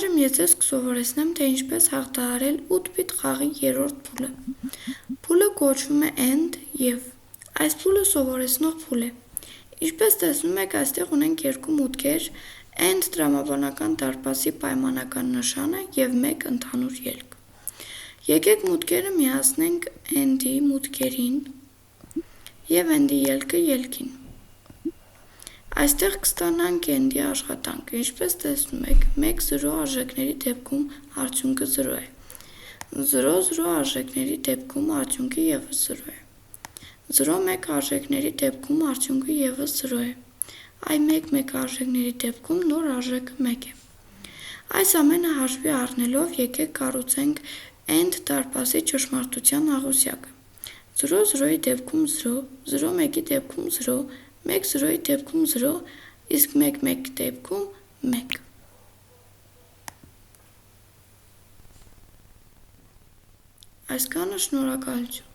Այժմ ես ձեզ կսովորեցնեմ, թե ինչպես հաղթահարել 8 բիտ խաղի երրորդ փուլը։ Փուլը կոչվում է AND և այս փուլը սովորեցնող փուլ է։ Ինչպես տեսնում եք, այստեղ ունենք երկու մուտքեր, AND տրամաբանական դարպասի պայմանական նշանը և մեկ ընդհանուր ելք։ Եկեք մուտքերը միացնենք AND-ի մուտքերին և AND-ի ելքը ելքին։ Այստեղ կստանանք AND-ի աշխատանքը, ինչպես տեսնում եք, 1-0 արժեքների դեպքում արդյունքը 0 է, 0-0 արժեքների դեպքում արդյունքը ևս 0 է, 0-1 արժեքների դեպքում արդյունքը ևս 0 է, այ 1-1 արժեքների դեպքում նոր արժեքը 1 է։ Այս ամենը հաշվի առնելով եկեք կառուցենք AND դարպասի ճշմարտության աղյուսակը։ 0-0-ի դեպքում 0, 0-1-ի դեպքում 0, 1-0-ի դեպքում 0, իսկ 1-1 դեպքում 1։ Այսքանը, շնորհակալություն։